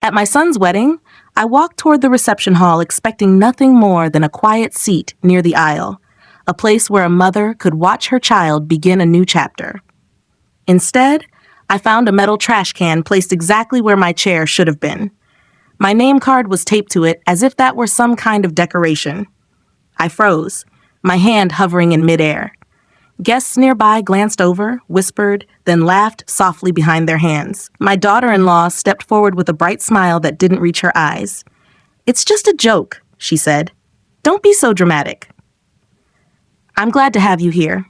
At my son's wedding, I walked toward the reception hall expecting nothing more than a quiet seat near the aisle, a place where a mother could watch her child begin a new chapter. Instead, I found a metal trash can placed exactly where my chair should have been. My name card was taped to it as if that were some kind of decoration. I froze, my hand hovering in midair. Guests nearby glanced over, whispered, then laughed softly behind their hands. My daughter-in-law stepped forward with a bright smile that didn't reach her eyes. "It's just a joke," she said. "Don't be so dramatic." I'm glad to have you here.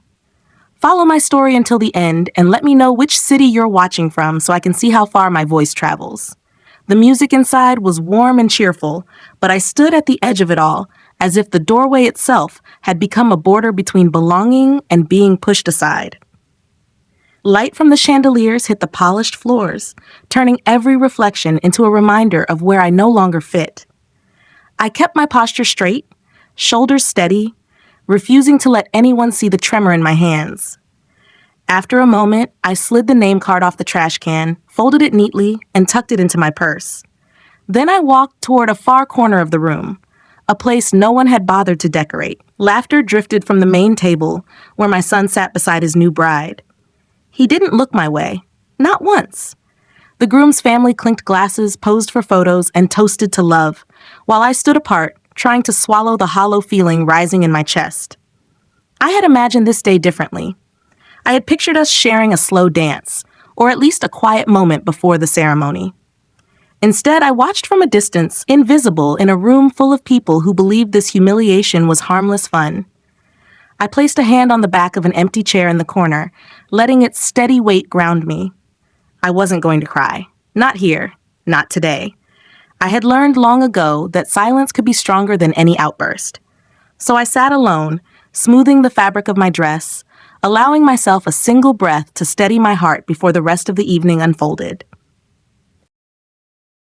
Follow my story until the end and let me know which city you're watching from so I can see how far my voice travels. The music inside was warm and cheerful, but I stood at the edge of it all, as if the doorway itself had become a border between belonging and being pushed aside. Light from the chandeliers hit the polished floors, turning every reflection into a reminder of where I no longer fit. I kept my posture straight, shoulders steady, refusing to let anyone see the tremor in my hands. After a moment, I slid the name card off the trash can, folded it neatly, and tucked it into my purse. Then I walked toward a far corner of the room, a place no one had bothered to decorate. Laughter drifted from the main table, where my son sat beside his new bride. He didn't look my way, not once. The groom's family clinked glasses, posed for photos, and toasted to love, while I stood apart, trying to swallow the hollow feeling rising in my chest. I had imagined this day differently. I had pictured us sharing a slow dance, or at least a quiet moment before the ceremony. Instead, I watched from a distance, invisible in a room full of people who believed this humiliation was harmless fun. I placed a hand on the back of an empty chair in the corner, letting its steady weight ground me. I wasn't going to cry. Not here. Not today. I had learned long ago that silence could be stronger than any outburst. So I sat alone, smoothing the fabric of my dress, allowing myself a single breath to steady my heart before the rest of the evening unfolded.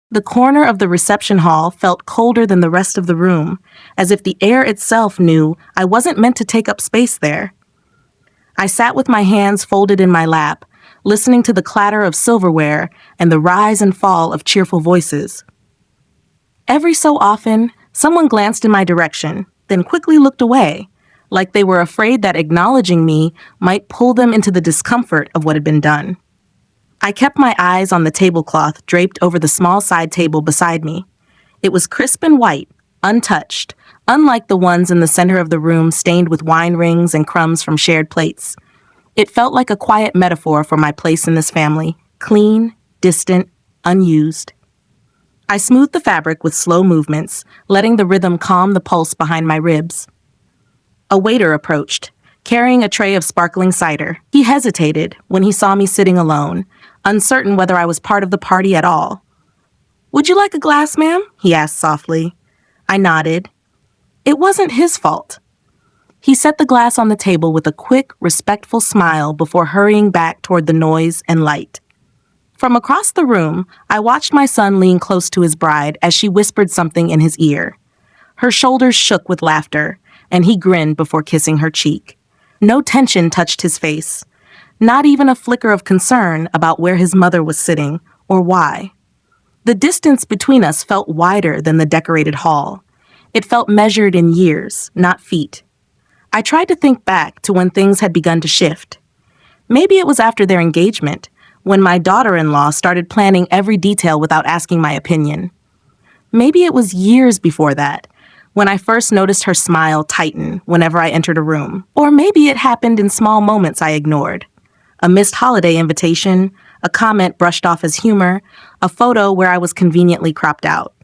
The corner of the reception hall felt colder than the rest of the room, as if the air itself knew I wasn't meant to take up space there. I sat with my hands folded in my lap, listening to the clatter of silverware and the rise and fall of cheerful voices. Every so often, someone glanced in my direction, then quickly looked away, like they were afraid that acknowledging me might pull them into the discomfort of what had been done. I kept my eyes on the tablecloth draped over the small side table beside me. It was crisp and white, untouched, unlike the ones in the center of the room stained with wine rings and crumbs from shared plates. It felt like a quiet metaphor for my place in this family, clean, distant, unused. I smoothed the fabric with slow movements, letting the rhythm calm the pulse behind my ribs. A waiter approached, carrying a tray of sparkling cider. He hesitated when he saw me sitting alone, uncertain whether I was part of the party at all. "Would you like a glass, ma'am?" he asked softly. I nodded. It wasn't his fault. He set the glass on the table with a quick, respectful smile before hurrying back toward the noise and light. From across the room, I watched my son lean close to his bride as she whispered something in his ear. Her shoulders shook with laughter, and he grinned before kissing her cheek. No tension touched his face, not even a flicker of concern about where his mother was sitting or why. The distance between us felt wider than the decorated hall. It felt measured in years, not feet. I tried to think back to when things had begun to shift. Maybe it was after their engagement, when my daughter-in-law started planning every detail without asking my opinion. Maybe it was years before that, when I first noticed her smile tighten whenever I entered a room. Or maybe it happened in small moments I ignored. A missed holiday invitation, a comment brushed off as humor, a photo where I was conveniently cropped out.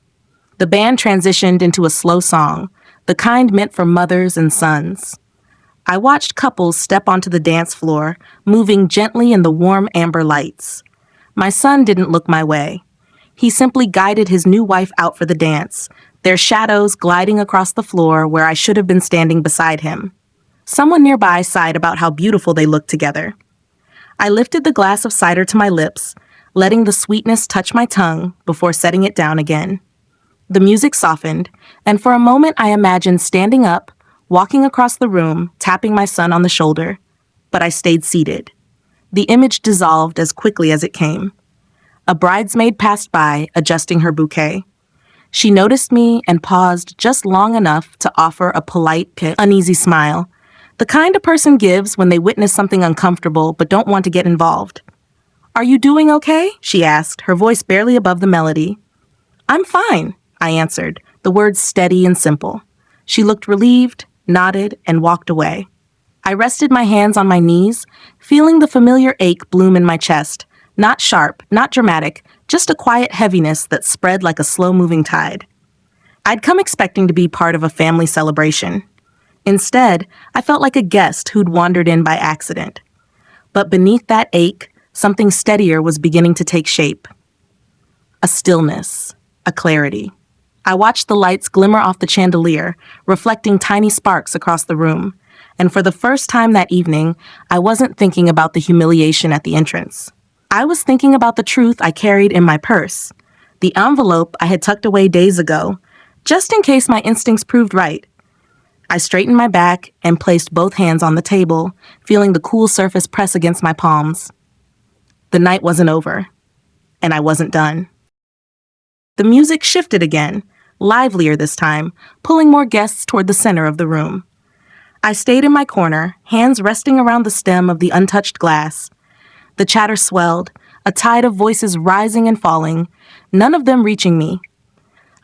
The band transitioned into a slow song, the kind meant for mothers and sons. I watched couples step onto the dance floor, moving gently in the warm amber lights. My son didn't look my way. He simply guided his new wife out for the dance, their shadows gliding across the floor where I should have been standing beside him. Someone nearby sighed about how beautiful they looked together. I lifted the glass of cider to my lips, letting the sweetness touch my tongue before setting it down again. The music softened, and for a moment I imagined standing up, walking across the room, tapping my son on the shoulder, but I stayed seated. The image dissolved as quickly as it came. A bridesmaid passed by, adjusting her bouquet. She noticed me and paused just long enough to offer a polite, uneasy smile, the kind a person gives when they witness something uncomfortable but don't want to get involved. "Are you doing okay?" she asked, her voice barely above the melody. "I'm fine," I answered, the words steady and simple. She looked relieved, nodded, and walked away. I rested my hands on my knees, feeling the familiar ache bloom in my chest, not sharp, not dramatic, just a quiet heaviness that spread like a slow-moving tide. I'd come expecting to be part of a family celebration. Instead, I felt like a guest who'd wandered in by accident. But beneath that ache, something steadier was beginning to take shape. A stillness, a clarity. I watched the lights glimmer off the chandelier, reflecting tiny sparks across the room, and for the first time that evening, I wasn't thinking about the humiliation at the entrance. I was thinking about the truth I carried in my purse, the envelope I had tucked away days ago, just in case my instincts proved right. I straightened my back and placed both hands on the table, feeling the cool surface press against my palms. The night wasn't over, and I wasn't done. The music shifted again, livelier this time, pulling more guests toward the center of the room. I stayed in my corner, hands resting around the stem of the untouched glass. The chatter swelled, a tide of voices rising and falling, none of them reaching me.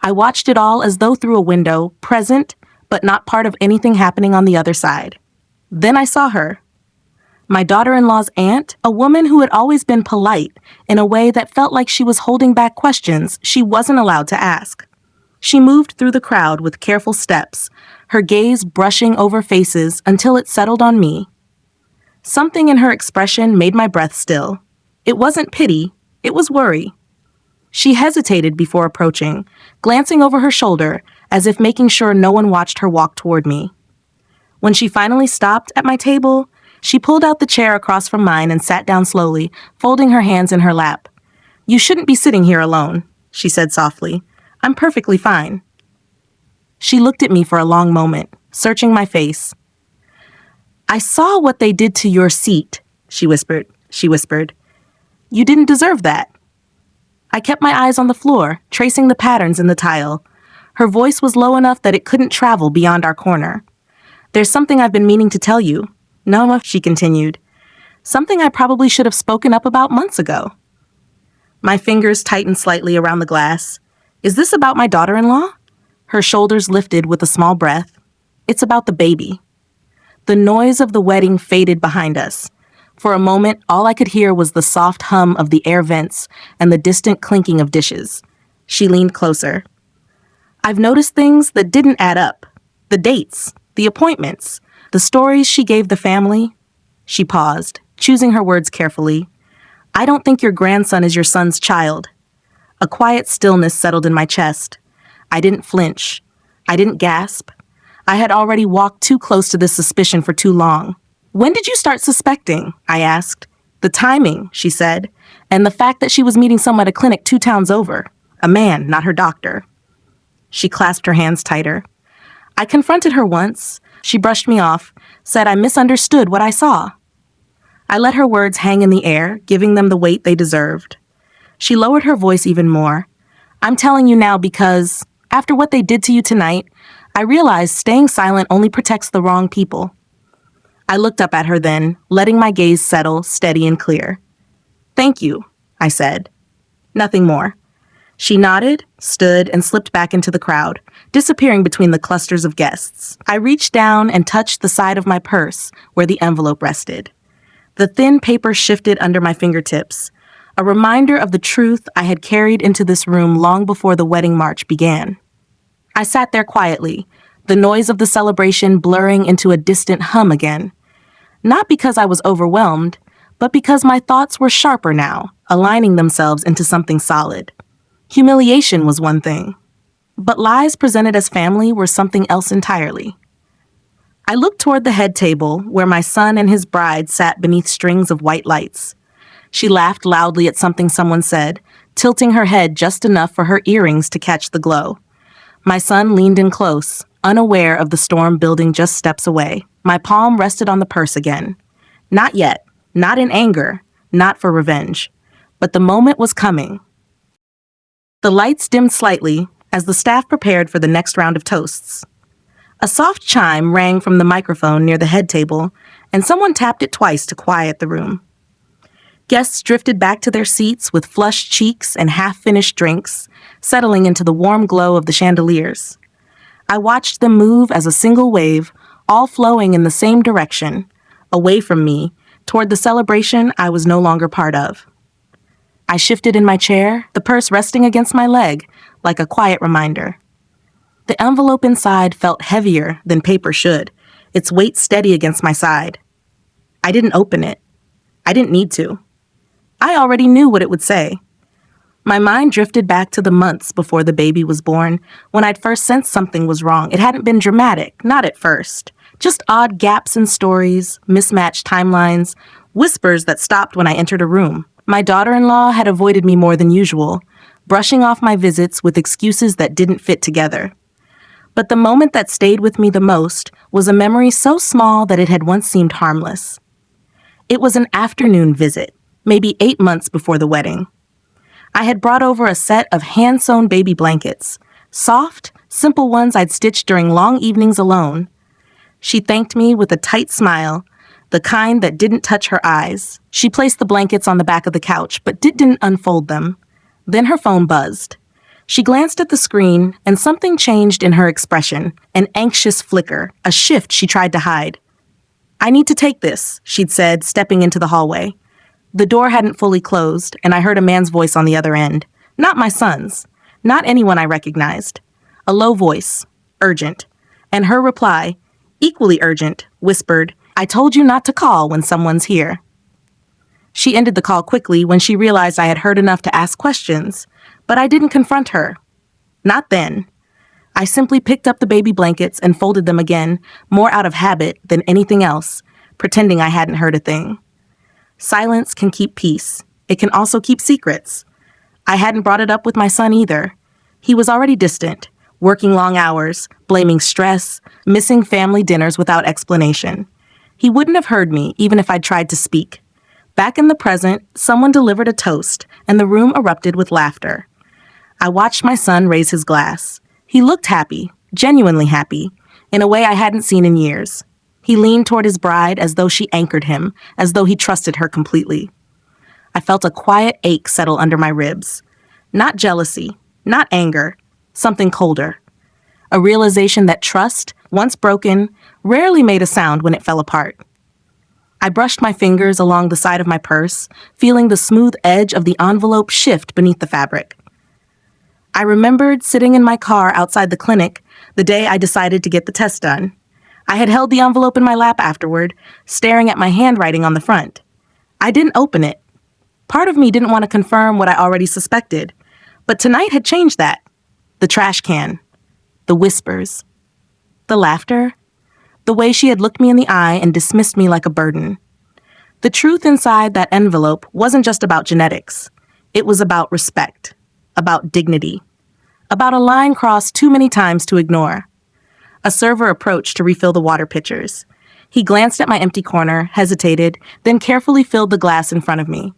I watched it all as though through a window, present, but not part of anything happening on the other side. Then I saw her. My daughter-in-law's aunt, a woman who had always been polite in a way that felt like she was holding back questions she wasn't allowed to ask. She moved through the crowd with careful steps, her gaze brushing over faces until it settled on me. Something in her expression made my breath still. It wasn't pity, it was worry. She hesitated before approaching, glancing over her shoulder as if making sure no one watched her walk toward me. When she finally stopped at my table, she pulled out the chair across from mine and sat down slowly, folding her hands in her lap. "You shouldn't be sitting here alone," she said softly. "I'm perfectly fine." She looked at me for a long moment, searching my face. "I saw what they did to your seat," she whispered. "You didn't deserve that." I kept my eyes on the floor, tracing the patterns in the tile. Her voice was low enough that it couldn't travel beyond our corner. "There's something I've been meaning to tell you." "No," she continued. "Something I probably should have spoken up about months ago." My fingers tightened slightly around the glass. "Is this about my daughter-in-law?" Her shoulders lifted with a small breath. "It's about the baby." The noise of the wedding faded behind us. For a moment, all I could hear was the soft hum of the air vents and the distant clinking of dishes. She leaned closer. "I've noticed things that didn't add up. The dates, the appointments, the stories she gave the family." She paused, choosing her words carefully. "I don't think your grandson is your son's child." A quiet stillness settled in my chest. I didn't flinch. I didn't gasp. I had already walked too close to this suspicion for too long. "When did you start suspecting?" I asked. "The timing," she said, "and the fact that she was meeting someone at a clinic 2 towns over. A man, not her doctor." She clasped her hands tighter. "I confronted her once. She brushed me off, said I misunderstood what I saw." I let her words hang in the air, giving them the weight they deserved. She lowered her voice even more. "I'm telling you now because, after what they did to you tonight, I realized staying silent only protects the wrong people." I looked up at her then, letting my gaze settle, steady and clear. "Thank you," I said. Nothing more. She nodded, stood, and slipped back into the crowd, disappearing between the clusters of guests. I reached down and touched the side of my purse where the envelope rested. The thin paper shifted under my fingertips, a reminder of the truth I had carried into this room long before the wedding march began. I sat there quietly, the noise of the celebration blurring into a distant hum again. Not because I was overwhelmed, but because my thoughts were sharper now, aligning themselves into something solid. Humiliation was one thing, but lies presented as family were something else entirely. I looked toward the head table, where my son and his bride sat beneath strings of white lights. She laughed loudly at something someone said, tilting her head just enough for her earrings to catch the glow. My son leaned in close, unaware of the storm building just steps away. My palm rested on the purse again. Not yet, not in anger, not for revenge, But the moment was coming. The lights dimmed slightly as the staff prepared for the next round of toasts. A soft chime rang from the microphone near the head table, and someone tapped it twice to quiet the room. Guests drifted back to their seats with flushed cheeks and half-finished drinks, settling into the warm glow of the chandeliers. I watched them move as a single wave, all flowing in the same direction, away from me, toward the celebration I was no longer part of. I shifted in my chair, the purse resting against my leg, like a quiet reminder. The envelope inside felt heavier than paper should, its weight steady against my side. I didn't open it. I didn't need to. I already knew what it would say. My mind drifted back to the months before the baby was born, when I'd first sensed something was wrong. It hadn't been dramatic, not at first. Just odd gaps in stories, mismatched timelines, whispers that stopped when I entered a room. My daughter-in-law had avoided me more than usual, brushing off my visits with excuses that didn't fit together. But the moment that stayed with me the most was a memory so small that it had once seemed harmless. It was an afternoon visit, maybe 8 months before the wedding. I had brought over a set of hand-sewn baby blankets, soft, simple ones I'd stitched during long evenings alone. She thanked me with a tight smile, the kind that didn't touch her eyes. She placed the blankets on the back of the couch, but didn't unfold them. Then her phone buzzed. She glanced at the screen, and something changed in her expression, an anxious flicker, a shift she tried to hide. "I need to take this," she'd said, stepping into the hallway. The door hadn't fully closed, and I heard a man's voice on the other end. Not my son's. Not anyone I recognized. A low voice, urgent. And her reply, equally urgent, whispered, "I told you not to call when someone's here." She ended the call quickly when she realized I had heard enough to ask questions, but I didn't confront her. Not then. I simply picked up the baby blankets and folded them again, more out of habit than anything else, pretending I hadn't heard a thing. Silence can keep peace. It can also keep secrets. I hadn't brought it up with my son either. He was already distant, working long hours, blaming stress, missing family dinners without explanation. He wouldn't have heard me even if I'd tried to speak. Back in the present, someone delivered a toast, and the room erupted with laughter. I watched my son raise his glass. He looked happy, genuinely happy, in a way I hadn't seen in years. He leaned toward his bride as though she anchored him, as though he trusted her completely. I felt a quiet ache settle under my ribs. Not jealousy, not anger, something colder. A realization that trust, once broken, rarely made a sound when it fell apart. I brushed my fingers along the side of my purse, feeling the smooth edge of the envelope shift beneath the fabric. I remembered sitting in my car outside the clinic the day I decided to get the test done. I had held the envelope in my lap afterward, staring at my handwriting on the front. I didn't open it. Part of me didn't want to confirm what I already suspected, but tonight had changed that. The trash can. The whispers. The laughter. The way she had looked me in the eye and dismissed me like a burden. The truth inside that envelope wasn't just about genetics. It was about respect, about dignity, about a line crossed too many times to ignore. A server approached to refill the water pitchers. He glanced at my empty corner, hesitated, then carefully filled the glass in front of me.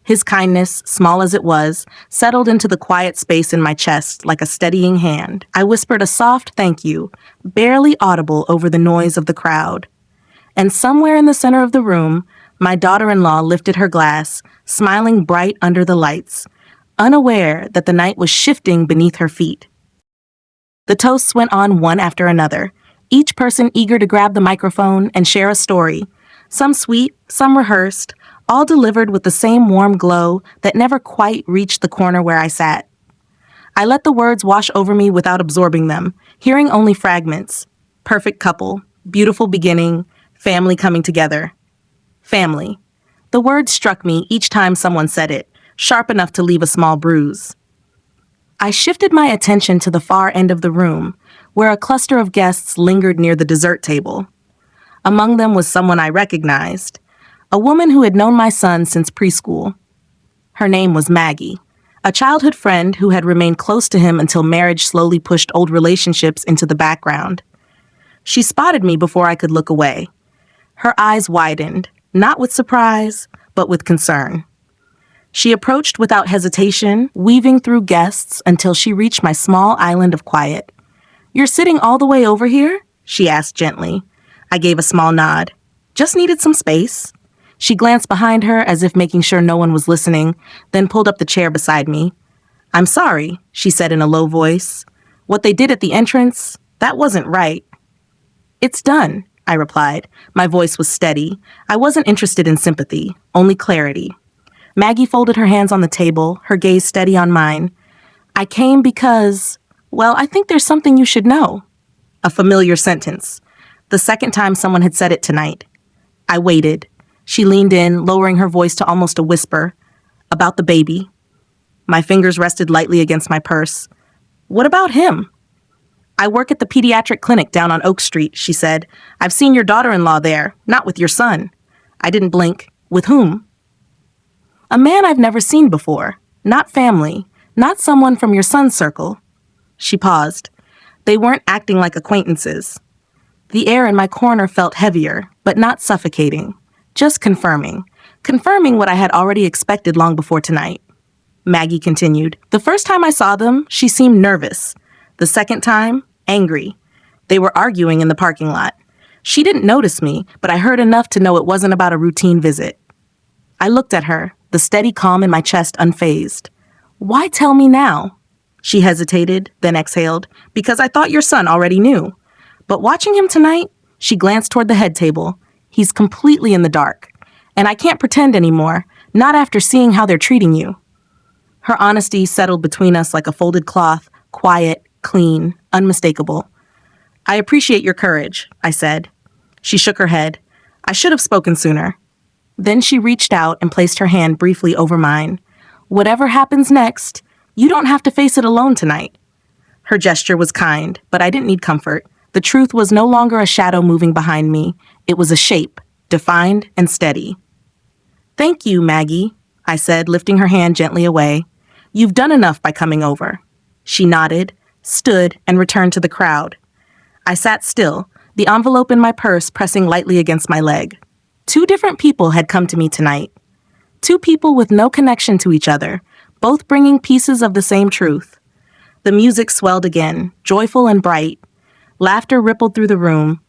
His kindness, small as it was, settled into the quiet space in my chest like a steadying hand. I whispered a soft thank you, barely audible over the noise of the crowd. And somewhere in the center of the room, my daughter-in-law lifted her glass, smiling bright under the lights, unaware that the night was shifting beneath her feet. The toasts went on one after another, each person eager to grab the microphone and share a story, some sweet, some rehearsed, all delivered with the same warm glow that never quite reached the corner where I sat. I let the words wash over me without absorbing them, hearing only fragments. Perfect couple, beautiful beginning, family coming together. Family. The word struck me each time someone said it, sharp enough to leave a small bruise. I shifted my attention to the far end of the room, where a cluster of guests lingered near the dessert table. Among them was someone I recognized, a woman who had known my son since preschool. Her name was Maggie, a childhood friend who had remained close to him until marriage slowly pushed old relationships into the background. She spotted me before I could look away. Her eyes widened, not with surprise, but with concern. She approached without hesitation, weaving through guests until she reached my small island of quiet. "You're sitting all the way over here?" she asked gently. I gave a small nod. "Just needed some space." She glanced behind her as if making sure no one was listening, then pulled up the chair beside me. "I'm sorry," she said in a low voice. "What they did at the entrance, that wasn't right." "It's done," I replied. My voice was steady. I wasn't interested in sympathy, only clarity. Maggie folded her hands on the table, her gaze steady on mine. "I came because, well, I think there's something you should know." A familiar sentence. The second time someone had said it tonight. I waited. She leaned in, lowering her voice to almost a whisper. "About the baby." My fingers rested lightly against my purse. "What about him?" "I work at the pediatric clinic down on Oak Street," she said. "I've seen your daughter-in-law there, not with your son." I didn't blink. "With whom?" "A man I've never seen before. Not family. Not someone from your son's circle." She paused. They weren't acting like acquaintances. The air in my corner felt heavier, but not suffocating. Just confirming. Confirming what I had already expected long before tonight. Maggie continued. "The first time I saw them, she seemed nervous. The second time, angry. They were arguing in the parking lot. She didn't notice me, but I heard enough to know it wasn't about a routine visit." I looked at her, the steady calm in my chest unfazed. "Why tell me now?" She hesitated, then exhaled. "Because I thought your son already knew. But watching him tonight," she glanced toward the head table, "he's completely in the dark. And I can't pretend anymore, not after seeing how they're treating you." Her honesty settled between us like a folded cloth, quiet, clean, unmistakable. "I appreciate your courage," I said. She shook her head. "I should have spoken sooner." Then she reached out and placed her hand briefly over mine. "Whatever happens next, you don't have to face it alone tonight." Her gesture was kind, but I didn't need comfort. The truth was no longer a shadow moving behind me. It was a shape, defined and steady. "Thank you, Maggie," I said, lifting her hand gently away. "You've done enough by coming over." She nodded, stood, and returned to the crowd. I sat still, the envelope in my purse pressing lightly against my leg. 2 different people had come to me tonight. 2 people with no connection to each other, both bringing pieces of the same truth. The music swelled again, joyful and bright. Laughter rippled through the room.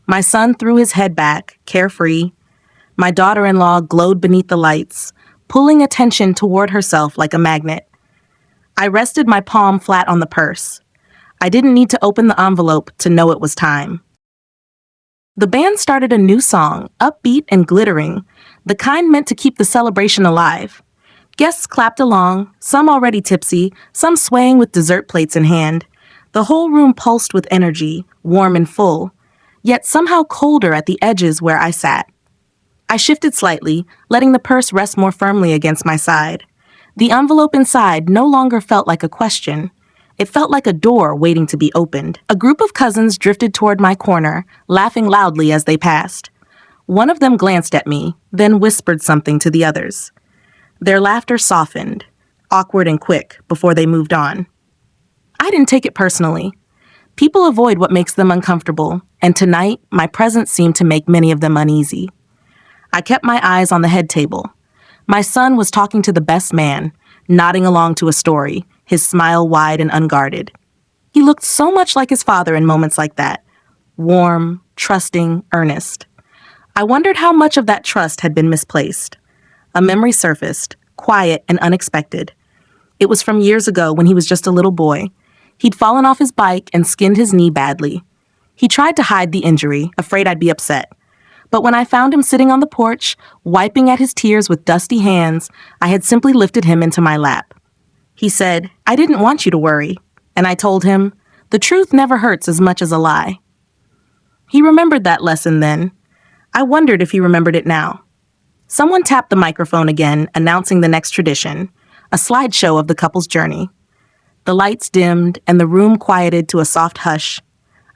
My son threw his head back, carefree. My daughter-in-law glowed beneath the lights, pulling attention toward herself like a magnet. I rested my palm flat on the purse. I didn't need to open the envelope to know it was time. The band started a new song, upbeat and glittering, the kind meant to keep the celebration alive. Guests clapped along, some already tipsy, some swaying with dessert plates in hand. The whole room pulsed with energy, warm and full, yet somehow colder at the edges where I sat. I shifted slightly, letting the purse rest more firmly against my side. The envelope inside no longer felt like a question. It felt like a door waiting to be opened. A group of cousins drifted toward my corner, laughing loudly as they passed. One of them glanced at me, then whispered something to the others. Their laughter softened, awkward and quick, before they moved on. I didn't take it personally. People avoid what makes them uncomfortable, and tonight, my presence seemed to make many of them uneasy. I kept my eyes on the head table. My son was talking to the best man, nodding along to a story, his smile wide and unguarded. He looked so much like his father in moments like that. Warm, trusting, earnest. I wondered how much of that trust had been misplaced. A memory surfaced, quiet and unexpected. It was from years ago when he was just a little boy. He'd fallen off his bike and skinned his knee badly. He tried to hide the injury, afraid I'd be upset. But when I found him sitting on the porch, wiping at his tears with dusty hands, I had simply lifted him into my lap. He said, "I didn't want you to worry." And I told him, "The truth never hurts as much as a lie." He remembered that lesson then. I wondered if he remembered it now. Someone tapped the microphone again, announcing the next tradition, a slideshow of the couple's journey. The lights dimmed and the room quieted to a soft hush.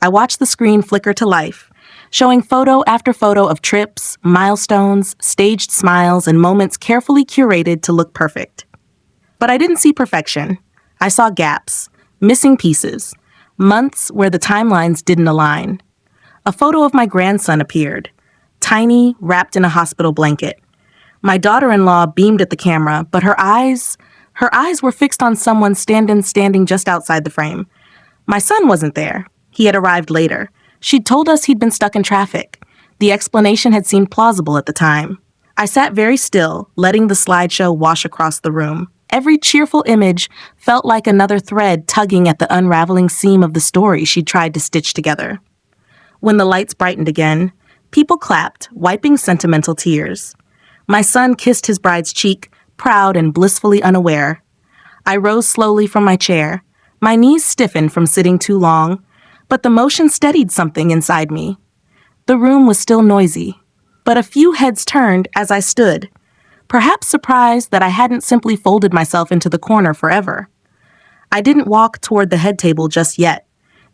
I watched the screen flicker to life, showing photo after photo of trips, milestones, staged smiles, and moments carefully curated to look perfect. But I didn't see perfection. I saw gaps, missing pieces, months where the timelines didn't align. A photo of my grandson appeared, tiny, wrapped in a hospital blanket. My daughter-in-law beamed at the camera, but her eyes were fixed on someone standing just outside the frame. My son wasn't there. He had arrived later. She'd told us he'd been stuck in traffic. The explanation had seemed plausible at the time. I sat very still, letting the slideshow wash across the room. Every cheerful image felt like another thread tugging at the unraveling seam of the story she'd tried to stitch together. When the lights brightened again, people clapped, wiping sentimental tears. My son kissed his bride's cheek, proud and blissfully unaware. I rose slowly from my chair. My knees stiffened from sitting too long, but the motion steadied something inside me. The room was still noisy, but a few heads turned as I stood, perhaps surprised that I hadn't simply folded myself into the corner forever. I didn't walk toward the head table just yet.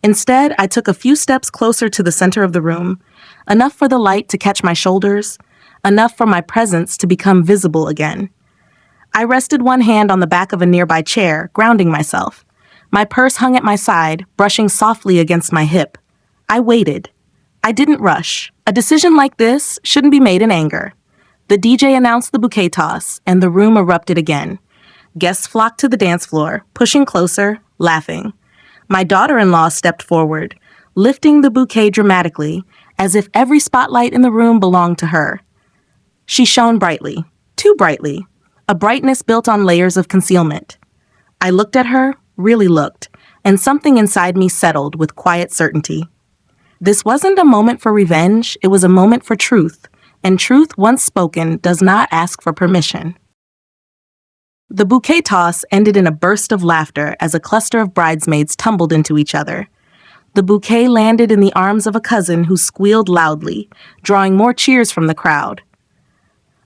Instead, I took a few steps closer to the center of the room, enough for the light to catch my shoulders, enough for my presence to become visible again. I rested one hand on the back of a nearby chair, grounding myself. My purse hung at my side, brushing softly against my hip. I waited. I didn't rush. A decision like this shouldn't be made in anger. The DJ announced the bouquet toss, and the room erupted again. Guests flocked to the dance floor, pushing closer, laughing. My daughter-in-law stepped forward, lifting the bouquet dramatically, as if every spotlight in the room belonged to her. She shone brightly, too brightly, a brightness built on layers of concealment. I looked at her, really looked, and something inside me settled with quiet certainty. This wasn't a moment for revenge, it was a moment for truth, and truth once spoken does not ask for permission. The bouquet toss ended in a burst of laughter as a cluster of bridesmaids tumbled into each other. The bouquet landed in the arms of a cousin who squealed loudly, drawing more cheers from the crowd.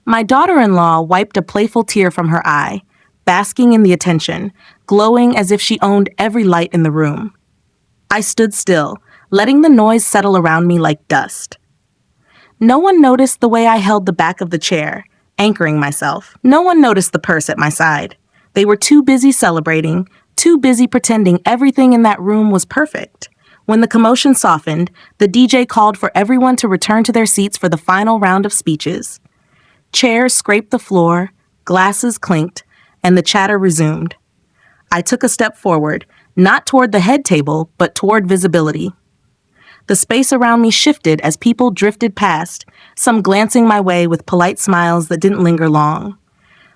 My daughter-in-law wiped a playful tear from her eye, basking in the attention, glowing as if she owned every light in the room. I stood still, letting the noise settle around me like dust. No one noticed the way I held the back of the chair, anchoring myself. No one noticed the purse at my side. They were too busy celebrating, too busy pretending everything in that room was perfect. When the commotion softened, the DJ called for everyone to return to their seats for the final round of speeches. Chairs scraped the floor, glasses clinked, and the chatter resumed. I took a step forward, not toward the head table, but toward visibility. The space around me shifted as people drifted past, some glancing my way with polite smiles that didn't linger long.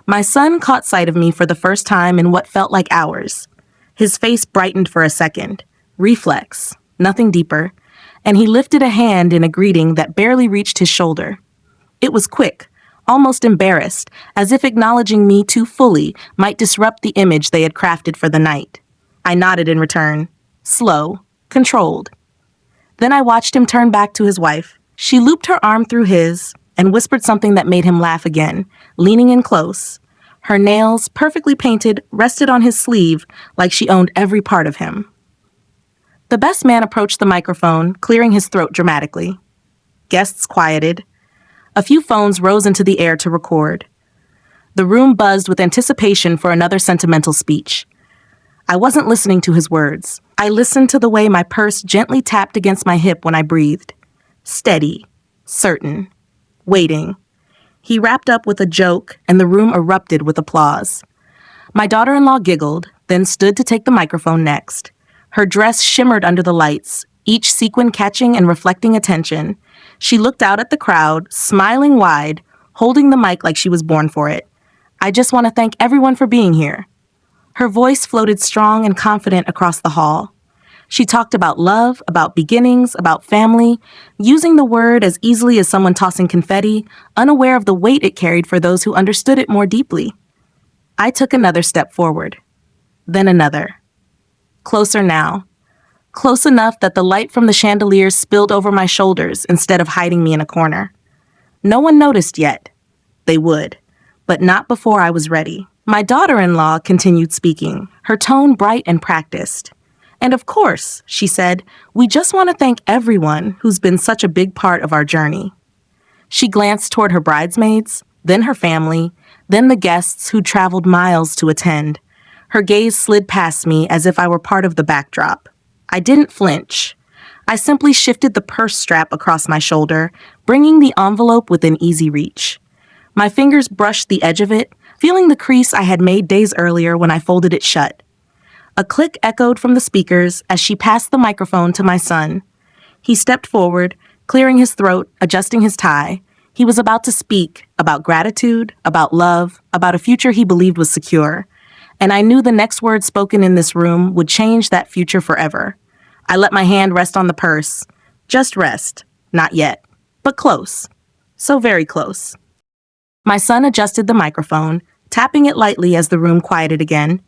My son caught sight of me for the first time in what felt like hours. His face brightened for a second. Reflex, nothing deeper, and he lifted a hand in a greeting that barely reached his shoulder. It was quick, almost embarrassed, as if acknowledging me too fully might disrupt the image they had crafted for the night. I nodded in return, slow, controlled. Then I watched him turn back to his wife. She looped her arm through his and whispered something that made him laugh again, leaning in close. Her nails, perfectly painted, rested on his sleeve like she owned every part of him. The best man approached the microphone, clearing his throat dramatically. Guests quieted. A few phones rose into the air to record. The room buzzed with anticipation for another sentimental speech. I wasn't listening to his words. I listened to the way my purse gently tapped against my hip when I breathed. Steady, certain, waiting. He wrapped up with a joke, and the room erupted with applause. My daughter-in-law giggled, then stood to take the microphone next. Her dress shimmered under the lights, each sequin catching and reflecting attention. She looked out at the crowd, smiling wide, holding the mic like she was born for it. I just want to thank everyone for being here. Her voice floated strong and confident across the hall. She talked about love, about beginnings, about family, using the word as easily as someone tossing confetti, unaware of the weight it carried for those who understood it more deeply. I took another step forward, then another. Closer now. Close enough that the light from the chandeliers spilled over my shoulders instead of hiding me in a corner. No one noticed yet. They would, but not before I was ready. My daughter-in-law continued speaking, her tone bright and practiced. And of course, she said, we just want to thank everyone who's been such a big part of our journey. She glanced toward her bridesmaids, then her family, then the guests who traveled miles to attend. Her gaze slid past me as if I were part of the backdrop. I didn't flinch. I simply shifted the purse strap across my shoulder, bringing the envelope within easy reach. My fingers brushed the edge of it, feeling the crease I had made days earlier when I folded it shut. A click echoed from the speakers as she passed the microphone to my son. He stepped forward, clearing his throat, adjusting his tie. He was about to speak about gratitude, about love, about a future he believed was secure. And I knew the next word spoken in this room would change that future forever. I let my hand rest on the purse. Just rest. Not yet. But close. So very close. My son adjusted the microphone, tapping it lightly as the room quieted again.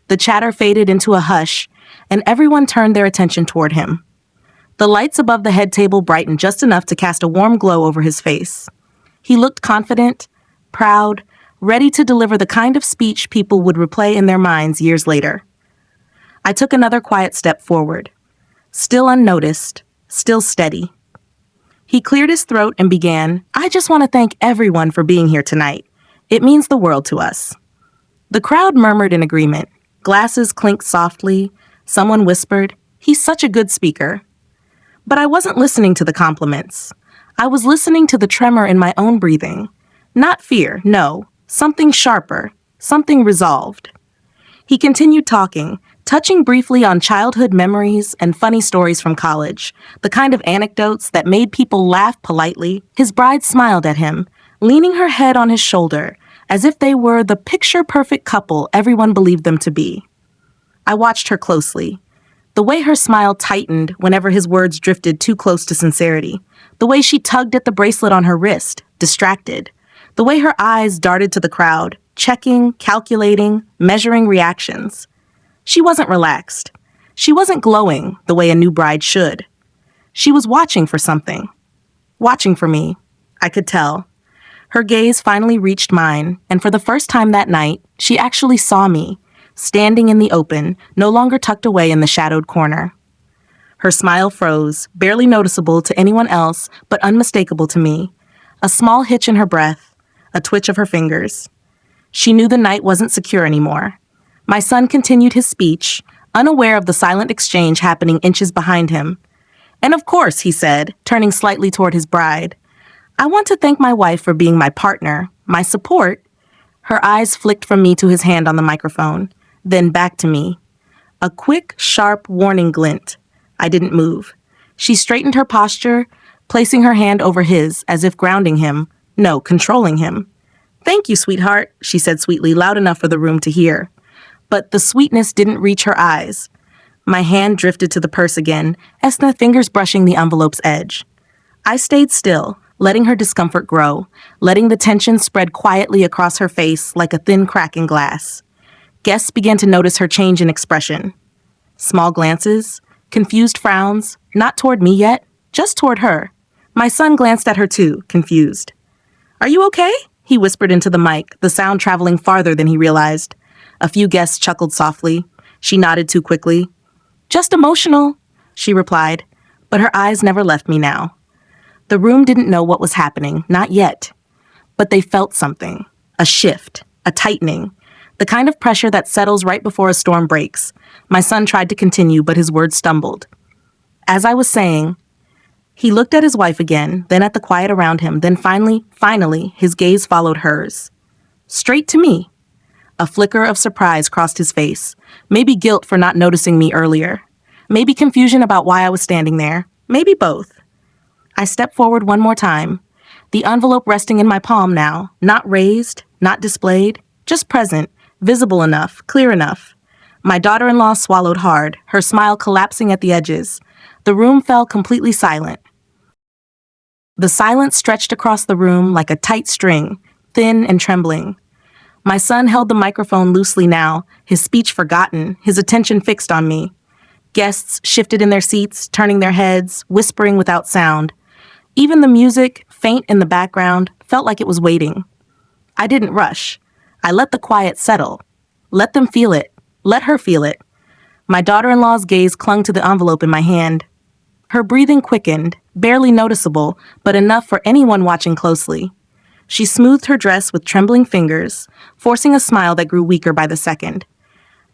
The chatter faded into a hush, and everyone turned their attention toward him. The lights above the head table brightened just enough to cast a warm glow over his face. He looked confident, proud, ready to deliver the kind of speech people would replay in their minds years later. I took another quiet step forward. Still unnoticed, still steady. He cleared his throat and began, "I just want to thank everyone for being here tonight. It means the world to us." The crowd murmured in agreement. Glasses clinked softly. Someone whispered, "He's such a good speaker." But I wasn't listening to the compliments. I was listening to the tremor in my own breathing. Not fear, no. Something sharper. Something resolved. He continued talking, touching briefly on childhood memories and funny stories from college, the kind of anecdotes that made people laugh politely. His bride smiled at him, leaning her head on his shoulder, as if they were the picture-perfect couple everyone believed them to be. I watched her closely. The way her smile tightened whenever his words drifted too close to sincerity. The way she tugged at the bracelet on her wrist, distracted. The way her eyes darted to the crowd, checking, calculating, measuring reactions. She wasn't relaxed. She wasn't glowing the way a new bride should. She was watching for something. Watching for me. I could tell. Her gaze finally reached mine, and for the first time that night, she actually saw me, standing in the open, no longer tucked away in the shadowed corner. Her smile froze, barely noticeable to anyone else, but unmistakable to me. A small hitch in her breath, a twitch of her fingers. She knew the night wasn't secure anymore. My son continued his speech, unaware of the silent exchange happening inches behind him. "And of course," he said, turning slightly toward his bride, "I want to thank my wife for being my partner, my support." Her eyes flicked from me to his hand on the microphone, then back to me. A quick, sharp warning glint. I didn't move. She straightened her posture, placing her hand over his as if grounding him, no, controlling him. "Thank you, sweetheart," she said sweetly, loud enough for the room to hear. But the sweetness didn't reach her eyes. My hand drifted to the purse again, Esna's fingers brushing the envelope's edge. I stayed still, letting her discomfort grow, letting the tension spread quietly across her face like a thin crack in glass. Guests began to notice her change in expression. Small glances, confused frowns, not toward me yet, just toward her. My son glanced at her too, confused. "Are you okay?" he whispered into the mic, the sound traveling farther than he realized. A few guests chuckled softly. She nodded too quickly. "Just emotional," she replied, but her eyes never left me now. The room didn't know what was happening, not yet. But they felt something, a shift, a tightening, the kind of pressure that settles right before a storm breaks. My son tried to continue, but his words stumbled. As I was saying, he looked at his wife again, then at the quiet around him, then finally, his gaze followed hers. Straight to me. A flicker of surprise crossed his face, maybe guilt for not noticing me earlier, maybe confusion about why I was standing there, maybe both. I stepped forward one more time, the envelope resting in my palm now, not raised, not displayed, just present, visible enough, clear enough. My daughter-in-law swallowed hard, her smile collapsing at the edges. The room fell completely silent. The silence stretched across the room like a tight string, thin and trembling. My son held the microphone loosely now, his speech forgotten, his attention fixed on me. Guests shifted in their seats, turning their heads, whispering without sound. Even the music, faint in the background, felt like it was waiting. I didn't rush. I let the quiet settle. Let them feel it. Let her feel it. My daughter-in-law's gaze clung to the envelope in my hand. Her breathing quickened, barely noticeable, but enough for anyone watching closely. She smoothed her dress with trembling fingers, forcing a smile that grew weaker by the second.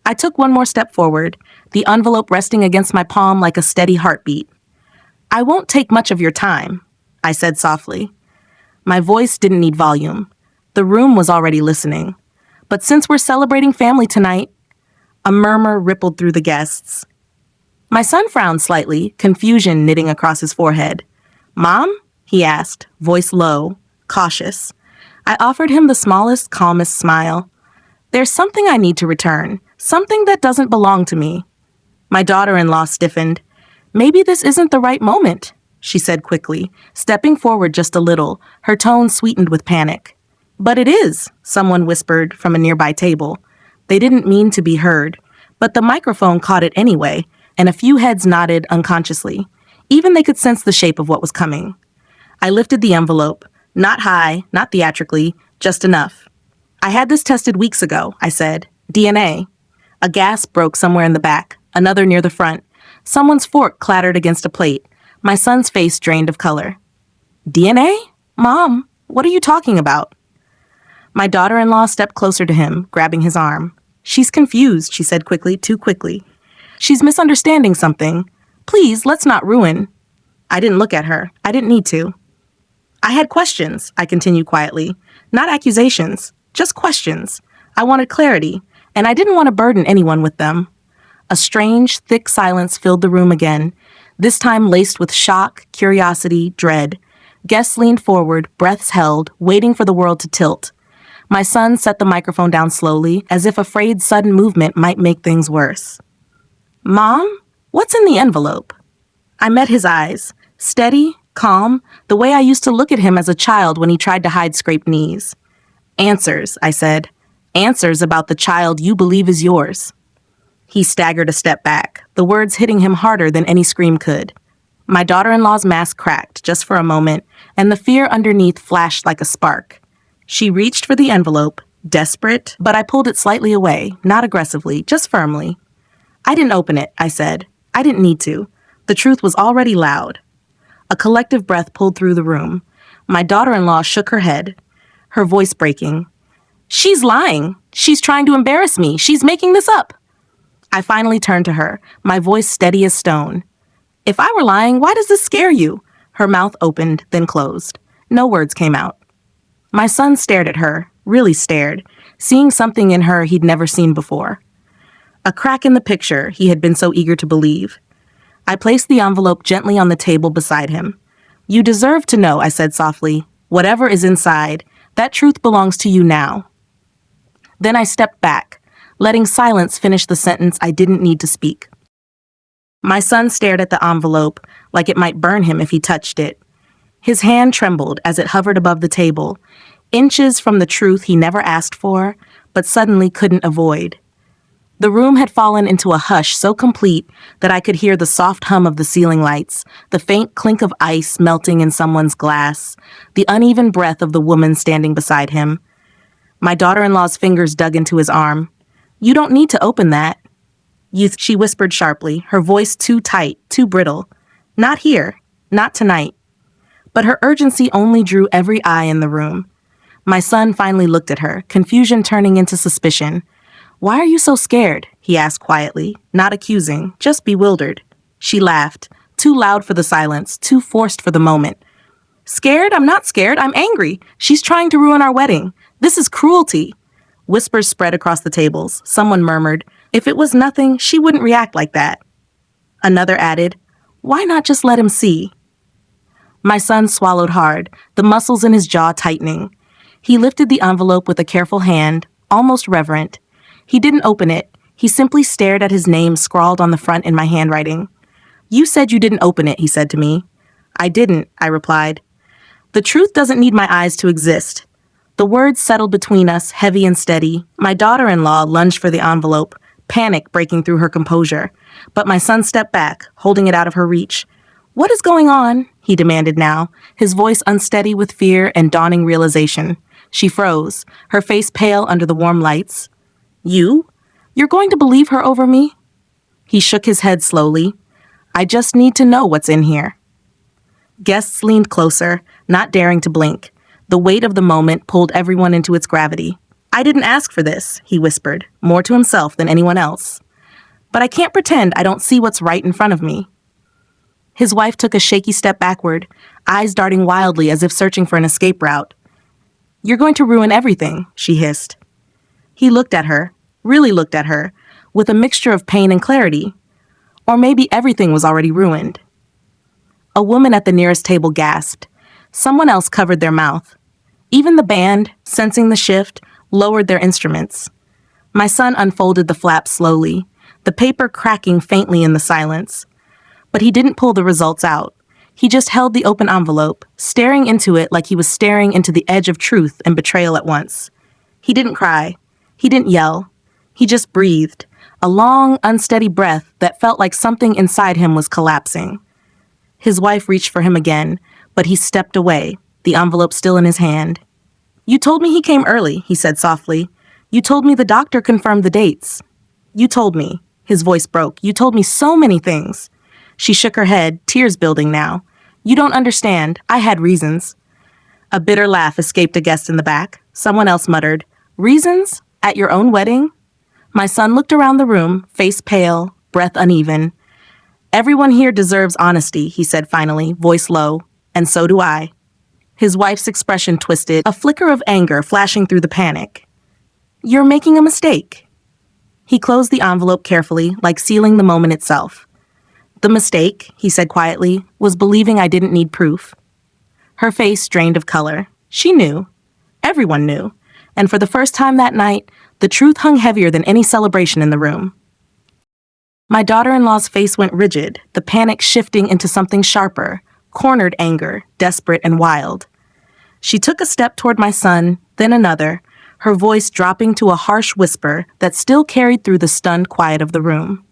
I took one more step forward, the envelope resting against my palm like a steady heartbeat. "I won't take much of your time," I said softly. My voice didn't need volume. The room was already listening. But since we're celebrating family tonight, a murmur rippled through the guests. My son frowned slightly, confusion knitting across his forehead. Mom? He asked, voice low, cautious. I offered him the smallest, calmest smile. There's something I need to return, something that doesn't belong to me. My daughter-in-law stiffened. Maybe this isn't the right moment, she said quickly, stepping forward just a little, her tone sweetened with panic. But it is, someone whispered from a nearby table. They didn't mean to be heard, but the microphone caught it anyway, and a few heads nodded unconsciously. Even they could sense the shape of what was coming. I lifted the envelope, not high, not theatrically, just enough. I had this tested weeks ago, I said. DNA. A gasp broke somewhere in the back, another near the front. Someone's fork clattered against a plate. My son's face drained of color. DNA? Mom, what are you talking about? My daughter-in-law stepped closer to him, grabbing his arm. She's confused, she said quickly, too quickly. She's misunderstanding something. Please, let's not ruin. I didn't look at her. I didn't need to. I had questions, I continued quietly. Not accusations, just questions. I wanted clarity, and I didn't want to burden anyone with them. A strange, thick silence filled the room again, this time laced with shock, curiosity, dread. Guests leaned forward, breaths held, waiting for the world to tilt. My son set the microphone down slowly, as if afraid sudden movement might make things worse. Mom, what's in the envelope? I met his eyes, steady, calm, the way I used to look at him as a child when he tried to hide scraped knees. Answers, I said. Answers about the child you believe is yours. He staggered a step back, the words hitting him harder than any scream could. My daughter-in-law's mask cracked just for a moment, and the fear underneath flashed like a spark. She reached for the envelope, desperate, but I pulled it slightly away, not aggressively, just firmly. I didn't open it, I said. I didn't need to. The truth was already loud. A collective breath pulled through the room. My daughter-in-law shook her head, her voice breaking. She's lying. She's trying to embarrass me. She's making this up. I finally turned to her, my voice steady as stone. If I were lying, why does this scare you? Her mouth opened, then closed. No words came out. My son stared at her, really stared, seeing something in her he'd never seen before. A crack in the picture he had been so eager to believe. I placed the envelope gently on the table beside him. You deserve to know, I said softly. Whatever is inside, that truth belongs to you now. Then I stepped back, letting silence finish the sentence I didn't need to speak. My son stared at the envelope like it might burn him if he touched it. His hand trembled as it hovered above the table, inches from the truth he never asked for, but suddenly couldn't avoid. The room had fallen into a hush so complete that I could hear the soft hum of the ceiling lights, the faint clink of ice melting in someone's glass, the uneven breath of the woman standing beside him. My daughter-in-law's fingers dug into his arm. You don't need to open that. She whispered sharply, her voice too tight, too brittle. Not here, not tonight. But her urgency only drew every eye in the room. My son finally looked at her, confusion turning into suspicion. Why are you so scared? He asked quietly, not accusing, just bewildered. She laughed, too loud for the silence, too forced for the moment. Scared? I'm not scared. I'm angry. She's trying to ruin our wedding. This is cruelty. Whispers spread across the tables. Someone murmured, if it was nothing, she wouldn't react like that. Another added, why not just let him see? My son swallowed hard, the muscles in his jaw tightening. He lifted the envelope with a careful hand, almost reverent. He didn't open it. He simply stared at his name scrawled on the front in my handwriting. You said you didn't open it, he said to me. I didn't, I replied. The truth doesn't need my eyes to exist. The words settled between us, heavy and steady. My daughter-in-law lunged for the envelope, panic breaking through her composure. But my son stepped back, holding it out of her reach. What is going on? He demanded now, his voice unsteady with fear and dawning realization. She froze, her face pale under the warm lights. You? You're going to believe her over me? He shook his head slowly. I just need to know what's in here. Guests leaned closer, not daring to blink. The weight of the moment pulled everyone into its gravity. I didn't ask for this, he whispered, more to himself than anyone else. But I can't pretend I don't see what's right in front of me. His wife took a shaky step backward, eyes darting wildly as if searching for an escape route. "You're going to ruin everything," she hissed. He looked at her, really looked at her, with a mixture of pain and clarity. Or maybe everything was already ruined. A woman at the nearest table gasped. Someone else covered their mouth. Even the band, sensing the shift, lowered their instruments. My son unfolded the flap slowly, the paper cracking faintly in the silence. But he didn't pull the results out. He just held the open envelope, staring into it like he was staring into the edge of truth and betrayal at once. He didn't cry. He didn't yell. He just breathed, a long, unsteady breath that felt like something inside him was collapsing. His wife reached for him again, but he stepped away, the envelope still in his hand. "You told me he came early," he said softly. "You told me the doctor confirmed the dates. You told me." His voice broke. "You told me so many things." She shook her head, tears building now. "You don't understand. I had reasons." A bitter laugh escaped a guest in the back. Someone else muttered, "Reasons? At your own wedding?" My son looked around the room, face pale, breath uneven. "Everyone here deserves honesty," he said finally, voice low, "and so do I." His wife's expression twisted, a flicker of anger flashing through the panic. "You're making a mistake." He closed the envelope carefully, like sealing the moment itself. "The mistake," he said quietly, "was believing I didn't need proof." Her face drained of color. She knew. Everyone knew. And for the first time that night, the truth hung heavier than any celebration in the room. My daughter-in-law's face went rigid, the panic shifting into something sharper, cornered anger, desperate and wild. She took a step toward my son, then another, her voice dropping to a harsh whisper that still carried through the stunned quiet of the room.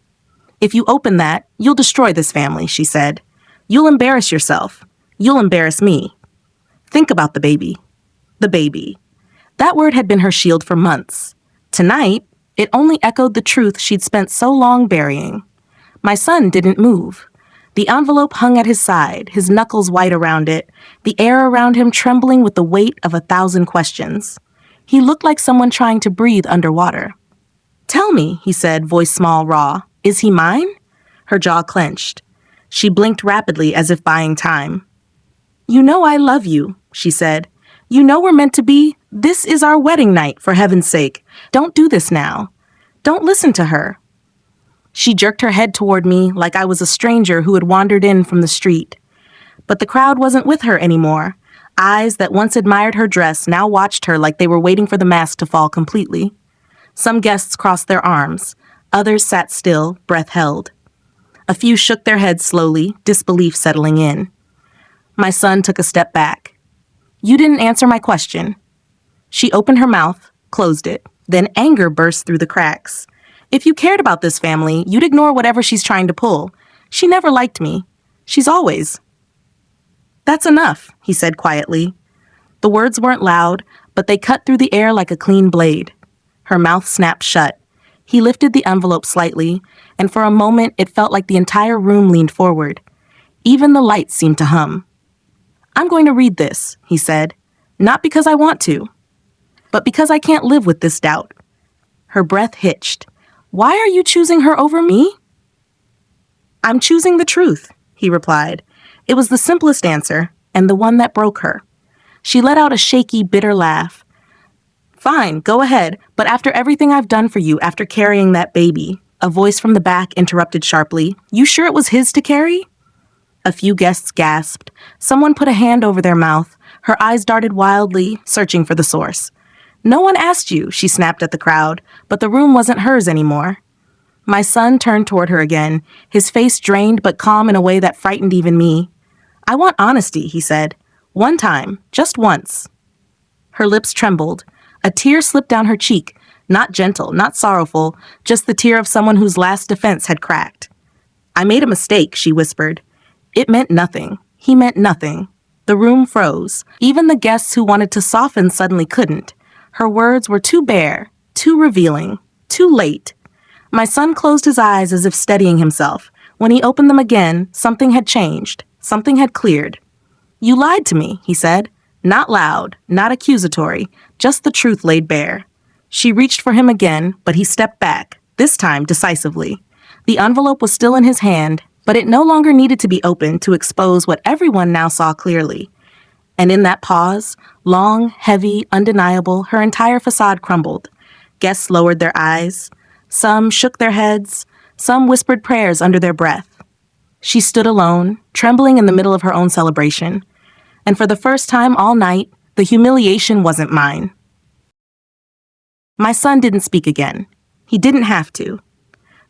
"If you open that, you'll destroy this family," she said. "You'll embarrass yourself. You'll embarrass me. Think about the baby." The baby. That word had been her shield for months. Tonight, it only echoed the truth she'd spent so long burying. My son didn't move. The envelope hung at his side, his knuckles white around it, the air around him trembling with the weight of 1,000 questions. He looked like someone trying to breathe underwater. "Tell me," he said, voice small, raw. "Is he mine?" Her jaw clenched. She blinked rapidly as if buying time. "You know I love you," she said. "You know we're meant to be. This is our wedding night, for heaven's sake. Don't do this now. Don't listen to her." She jerked her head toward me like I was a stranger who had wandered in from the street. But the crowd wasn't with her anymore. Eyes that once admired her dress now watched her like they were waiting for the mask to fall completely. Some guests crossed their arms. Others sat still, breath held. A few shook their heads slowly, disbelief settling in. My son took a step back. "You didn't answer my question." She opened her mouth, closed it. Then anger burst through the cracks. "If you cared about this family, you'd ignore whatever she's trying to pull. She never liked me. She's always." "That's enough," he said quietly. The words weren't loud, but they cut through the air like a clean blade. Her mouth snapped shut. He lifted the envelope slightly, and for a moment it felt like the entire room leaned forward. Even the lights seemed to hum. "I'm going to read this," he said. "Not because I want to, but because I can't live with this doubt." Her breath hitched. "Why are you choosing her over me?" "I'm choosing the truth," he replied. It was the simplest answer, and the one that broke her. She let out a shaky, bitter laugh. "Fine, go ahead, but after everything I've done for you after carrying that baby," a voice from the back interrupted sharply. "You sure it was his to carry?" A few guests gasped. Someone put a hand over their mouth. Her eyes darted wildly, searching for the source. "No one asked you," she snapped at the crowd, but the room wasn't hers anymore. My son turned toward her again, his face drained but calm in a way that frightened even me. "I want honesty," he said. "One time, just once." Her lips trembled. A tear slipped down her cheek, not gentle, not sorrowful, just the tear of someone whose last defense had cracked. "I made a mistake," she whispered. It meant nothing. He meant nothing. The room froze. Even the guests who wanted to soften suddenly couldn't. Her words were too bare, too revealing, too late. My son closed his eyes as if steadying himself. When he opened them again, something had changed. Something had cleared. "You lied to me," he said. Not loud, not accusatory, just the truth laid bare. She reached for him again, but he stepped back, this time decisively. The envelope was still in his hand, but it no longer needed to be opened to expose what everyone now saw clearly. And in that pause, long, heavy, undeniable, her entire facade crumbled. Guests lowered their eyes. Some shook their heads. Some whispered prayers under their breath. She stood alone, trembling in the middle of her own celebration. And for the first time all night, the humiliation wasn't mine. My son didn't speak again. He didn't have to.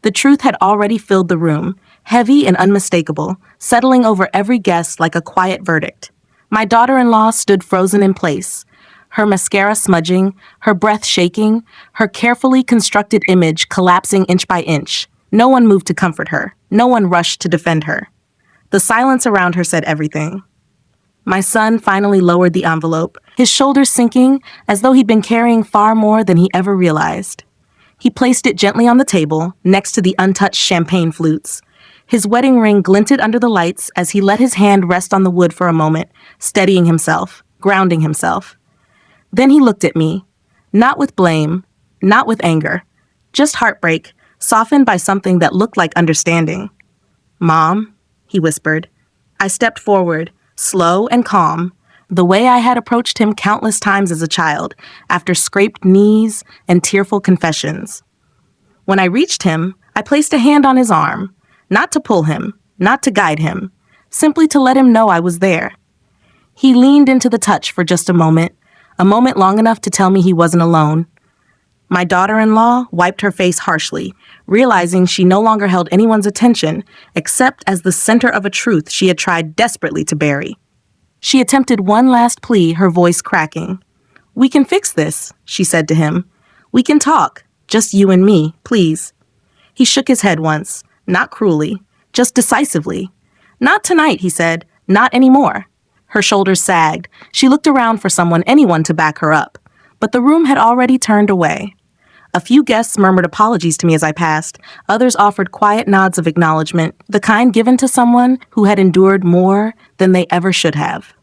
The truth had already filled the room, heavy and unmistakable, settling over every guest like a quiet verdict. My daughter-in-law stood frozen in place, her mascara smudging, her breath shaking, her carefully constructed image collapsing inch by inch. No one moved to comfort her. No one rushed to defend her. The silence around her said everything. My son finally lowered the envelope, his shoulders sinking as though he'd been carrying far more than he ever realized. He placed it gently on the table, next to the untouched champagne flutes. His wedding ring glinted under the lights as he let his hand rest on the wood for a moment, steadying himself, grounding himself. Then he looked at me, not with blame, not with anger, just heartbreak, softened by something that looked like understanding. "Mom," he whispered. I stepped forward, slow and calm, the way I had approached him countless times as a child, after scraped knees and tearful confessions. When I reached him, I placed a hand on his arm, not to pull him, not to guide him, simply to let him know I was there. He leaned into the touch for just a moment long enough to tell me he wasn't alone. My daughter-in-law wiped her face harshly, realizing she no longer held anyone's attention except as the center of a truth she had tried desperately to bury. She attempted one last plea, her voice cracking. "We can fix this," she said to him. "We can talk, just you and me, please." He shook his head once, not cruelly, just decisively. "Not tonight," he said, "not anymore." Her shoulders sagged. She looked around for anyone to back her up, but the room had already turned away. A few guests murmured apologies to me as I passed. Others offered quiet nods of acknowledgement, the kind given to someone who had endured more than they ever should have.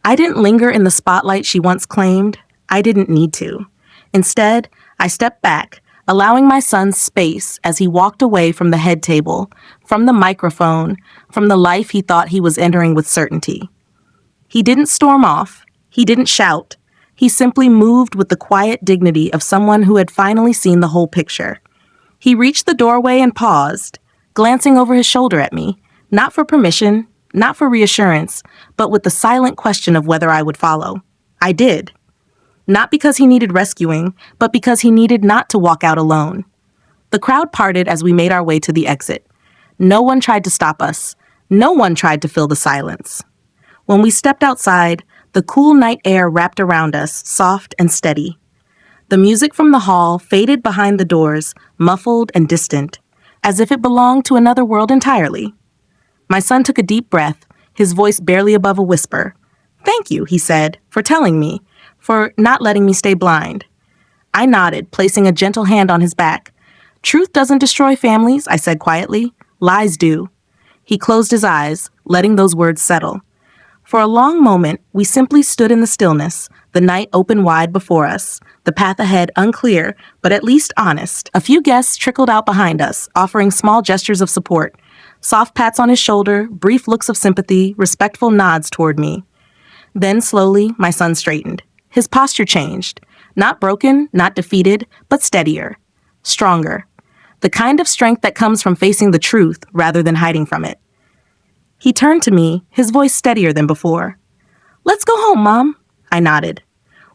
I didn't linger in the spotlight she once claimed. I didn't need to. Instead, I stepped back, allowing my son space as he walked away from the head table, from the microphone, from the life he thought he was entering with certainty. He didn't storm off. He didn't shout. He simply moved with the quiet dignity of someone who had finally seen the whole picture. He reached the doorway and paused, glancing over his shoulder at me, not for permission, not for reassurance, but with the silent question of whether I would follow. I did. Not because he needed rescuing, but because he needed not to walk out alone. The crowd parted as we made our way to the exit. No one tried to stop us. No one tried to fill the silence. When we stepped outside, the cool night air wrapped around us, soft and steady. The music from the hall faded behind the doors, muffled and distant, as if it belonged to another world entirely. My son took a deep breath, his voice barely above a whisper. "Thank you," he said, "for telling me, for not letting me stay blind." I nodded, placing a gentle hand on his back. "Truth doesn't destroy families," I said quietly. "Lies do." He closed his eyes, letting those words settle. For a long moment, we simply stood in the stillness, the night open wide before us, the path ahead unclear, but at least honest. A few guests trickled out behind us, offering small gestures of support. Soft pats on his shoulder, brief looks of sympathy, respectful nods toward me. Then slowly, my son straightened. His posture changed. Not broken, not defeated, but steadier. Stronger. The kind of strength that comes from facing the truth rather than hiding from it. He turned to me, his voice steadier than before. "Let's go home, Mom." I nodded.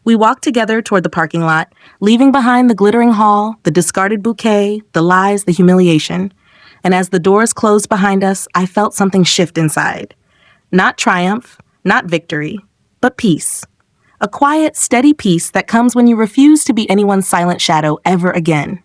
We walked together toward the parking lot, leaving behind the glittering hall, the discarded bouquet, the lies, the humiliation. And as the doors closed behind us, I felt something shift inside. Not triumph, not victory, but peace. A quiet, steady peace that comes when you refuse to be anyone's silent shadow ever again.